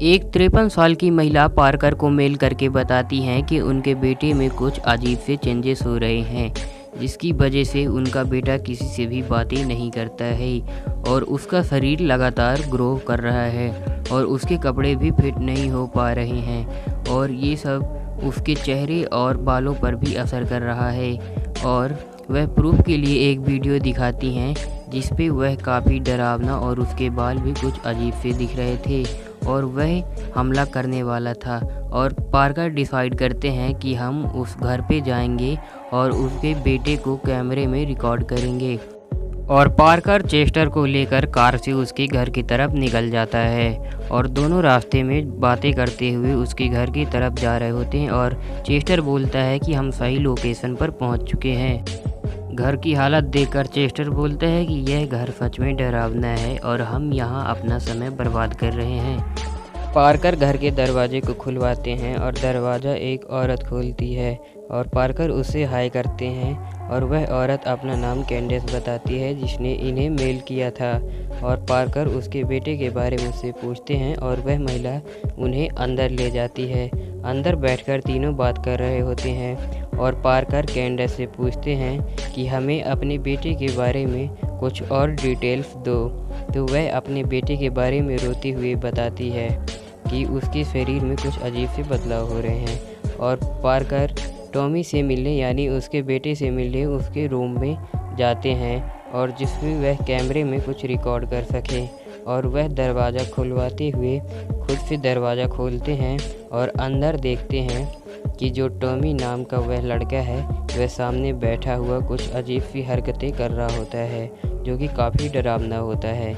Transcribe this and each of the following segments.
एक 53 साल की महिला पार्कर को मेल करके बताती हैं कि उनके बेटे में कुछ अजीब से चेंजेस हो रहे हैं, जिसकी वजह से उनका बेटा किसी से भी बातें नहीं करता है और उसका शरीर लगातार ग्रो कर रहा है और उसके कपड़े भी फिट नहीं हो पा रहे हैं और ये सब उसके चेहरे और बालों पर भी असर कर रहा है। और वह प्रूफ के लिए एक वीडियो दिखाती हैं जिस पे वह काफ़ी डरावना और उसके बाल भी कुछ अजीब से दिख रहे थे और वह हमला करने वाला था। और पार्कर डिसाइड करते हैं कि हम उस घर पे जाएंगे और उसके बेटे को कैमरे में रिकॉर्ड करेंगे। और पार्कर चेस्टर को लेकर कार से उसके घर की तरफ निकल जाता है और दोनों रास्ते में बातें करते हुए उसके घर की तरफ जा रहे होते हैं। और चेस्टर बोलता है कि हम सही लोकेशन पर पहुंच चुके हैं। घर की हालत देखकर चेस्टर बोलता है कि यह घर सच में डरावना है और हम यहाँ अपना समय बर्बाद कर रहे हैं। पार्कर घर के दरवाजे को खुलवाते हैं और दरवाज़ा एक औरत खोलती है और पार्कर उससे हाय करते हैं और वह औरत अपना नाम कैंडेस बताती है जिसने इन्हें मेल किया था। और पार्कर उसके बेटे के बारे में उससे पूछते हैं और वह महिला उन्हें अंदर ले जाती है। अंदर बैठकर तीनों बात कर रहे होते हैं और पार्कर कैंडेस से पूछते हैं कि हमें अपने बेटे के बारे में कुछ और डिटेल्स दो। तो वह अपने बेटे के बारे में रोती हुई बताती है कि उसके शरीर में कुछ अजीब से बदलाव हो रहे हैं। और पार्कर टॉमी से मिलने यानी उसके बेटे से मिलने उसके रूम में जाते हैं और जिसमें वह कैमरे में कुछ रिकॉर्ड कर सके। और वह दरवाज़ा खुलवाते हुए खुद से दरवाज़ा खोलते हैं और अंदर देखते हैं कि जो टॉमी नाम का वह लड़का है वह सामने बैठा हुआ कुछ अजीब सी हरकतें कर रहा होता है जो कि काफ़ी डरावना होता है।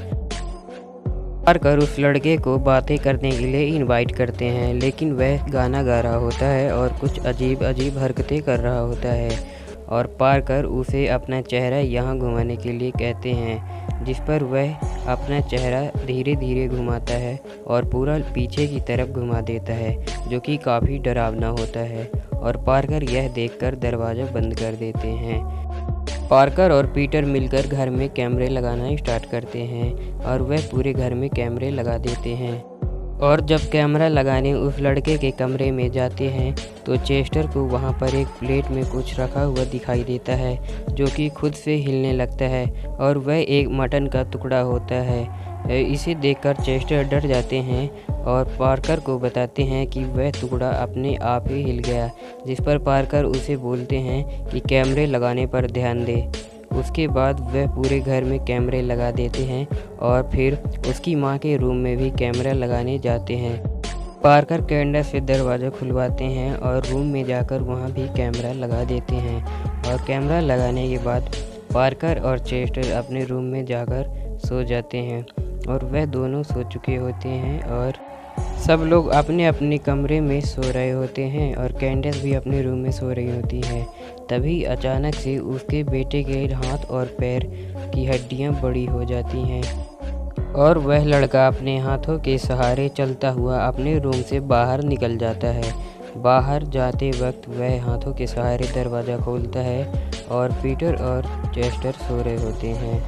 पार्कर उस लड़के को बातें करने के लिए इनवाइट करते हैं लेकिन वह गाना गा रहा होता है और कुछ अजीब अजीब हरकतें कर रहा होता है। और पार्कर उसे अपना चेहरा यहाँ घुमाने के लिए कहते हैं जिस पर वह अपना चेहरा धीरे धीरे घुमाता है और पूरा पीछे की तरफ घुमा देता है जो कि काफ़ी डरावना होता है। और पार्कर यह देखकर दरवाज़ा बंद कर देते हैं। पार्कर और पीटर मिलकर घर में कैमरे लगाना स्टार्ट करते हैं और वह पूरे घर में कैमरे लगा देते हैं। और जब कैमरा लगाने उस लड़के के कमरे में जाते हैं तो चेस्टर को वहां पर एक प्लेट में कुछ रखा हुआ दिखाई देता है जो कि खुद से हिलने लगता है और वह एक मटन का टुकड़ा होता है। इसे देखकर चेस्टर डर जाते हैं और पार्कर को बताते हैं कि वह टुकड़ा अपने आप ही हिल गया, जिस पर पार्कर उसे बोलते हैं कि कैमरे लगाने पर ध्यान दे। उसके बाद वह पूरे घर में कैमरे लगा देते हैं और फिर उसकी मां के रूम में भी कैमरा लगाने जाते हैं। पार्कर कैंडेस से दरवाज़ा खुलवाते हैं और रूम में जाकर वहां भी कैमरा लगा देते हैं। और कैमरा लगाने के बाद पार्कर और चेस्टर अपने रूम में जाकर सो जाते हैं और वह दोनों सो चुके होते हैं और सब लोग अपने अपने कमरे में सो रहे होते हैं और कैंडेस भी अपने रूम में सो रही होती है। तभी अचानक से उसके बेटे के हाथ और पैर की हड्डियां बड़ी हो जाती हैं और वह लड़का अपने हाथों के सहारे चलता हुआ अपने रूम से बाहर निकल जाता है। बाहर जाते वक्त वह हाथों के सहारे दरवाज़ा खोलता है और पीटर और चेस्टर सो रहे होते हैं।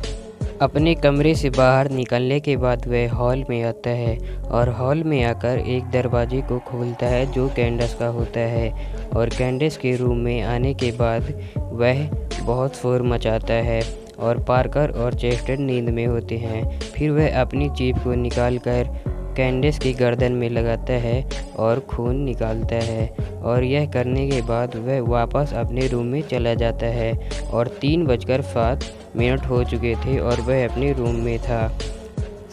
अपने कमरे से बाहर निकलने के बाद वह हॉल में आता है और हॉल में आकर एक दरवाजे को खोलता है जो कैंडेस का होता है। और कैंडेस के रूम में आने के बाद वह बहुत शोर मचाता है और पार्कर और चेस्टर नींद में होते हैं। फिर वह अपनी जीभ को निकालकर कैंडेस की गर्दन में लगाता है और खून निकालता है और यह करने के बाद वह वापस अपने रूम में चला जाता है। और 3:07 हो चुके थे और वह अपने रूम में था।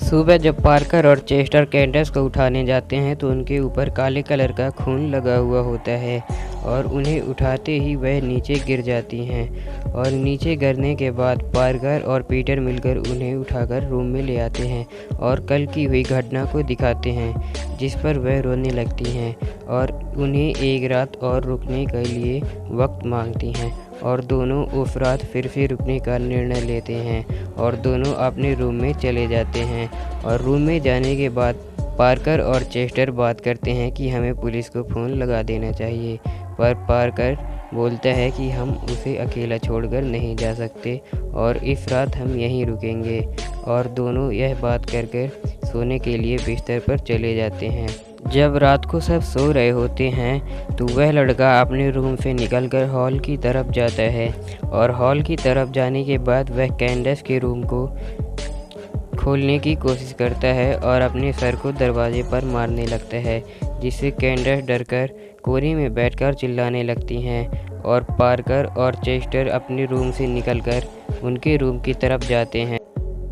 सुबह जब पार्कर और चेस्टर कैंडेस को उठाने जाते हैं तो उनके ऊपर काले कलर का खून लगा हुआ होता है और उन्हें उठाते ही वह नीचे गिर जाती हैं। और नीचे गिरने के बाद पार्कर और पीटर मिलकर उन्हें उठाकर रूम में ले आते हैं और कल की हुई घटना को दिखाते हैं जिस पर वह रोने लगती हैं और उन्हें एक रात और रुकने के लिए वक्त मांगती हैं। और दोनों उस रात फिर से रुकने का निर्णय लेते हैं और दोनों अपने रूम में चले जाते हैं। और रूम में जाने के बाद पार्कर और चेस्टर बात करते हैं कि हमें पुलिस को फ़ोन लगा देना चाहिए, पर पार्कर बोलता है कि हम उसे अकेला छोड़कर नहीं जा सकते और इस रात हम यहीं रुकेंगे। और दोनों यह बात कर सोने के लिए बिस्तर पर चले जाते हैं। जब रात को सब सो रहे होते हैं तो वह लड़का अपने रूम से निकलकर हॉल की तरफ जाता है और हॉल की तरफ जाने के बाद वह कैंडस के रूम को खोलने की कोशिश करता है और अपने सर को दरवाजे पर मारने लगता है, जिससे कैंडस डरकर कोने में बैठकर चिल्लाने लगती हैं और पार्कर और चेस्टर अपने रूम से निकलकर उनके रूम की तरफ जाते हैं।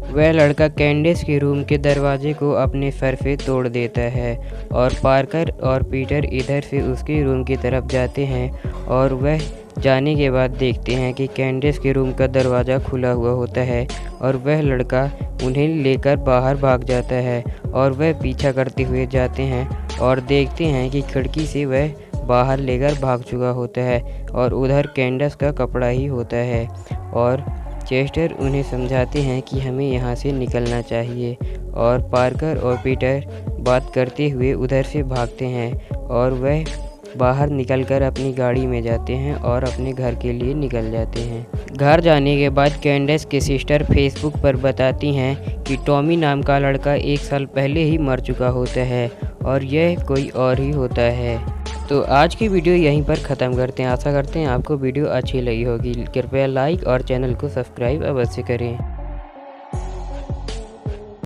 वह लड़का कैंडिस के रूम के दरवाजे को अपने सर से तोड़ देता है और पार्कर और पीटर इधर से उसके रूम की तरफ जाते हैं और वह जाने के बाद देखते हैं कि कैंडिस के रूम का दरवाज़ा खुला हुआ होता है और वह लड़का उन्हें लेकर बाहर भाग जाता है और वह पीछा करते हुए जाते हैं और देखते हैं कि खिड़की से वह बाहर लेकर भाग चुका होता है और उधर कैंडिस का कपड़ा ही होता है। और चेस्टर उन्हें समझाते हैं कि हमें यहाँ से निकलना चाहिए और पार्कर और पीटर बात करते हुए उधर से भागते हैं और वह बाहर निकलकर अपनी गाड़ी में जाते हैं और अपने घर के लिए निकल जाते हैं। घर जाने के बाद कैंडिस की सिस्टर फेसबुक पर बताती हैं कि टॉमी नाम का लड़का 1 साल पहले ही मर चुका होता है और यह कोई और ही होता है। तो आज की वीडियो यहीं पर ख़त्म करते हैं। आशा करते हैं आपको वीडियो अच्छी लगी होगी। कृपया लाइक और चैनल को सब्सक्राइब अवश्य करें।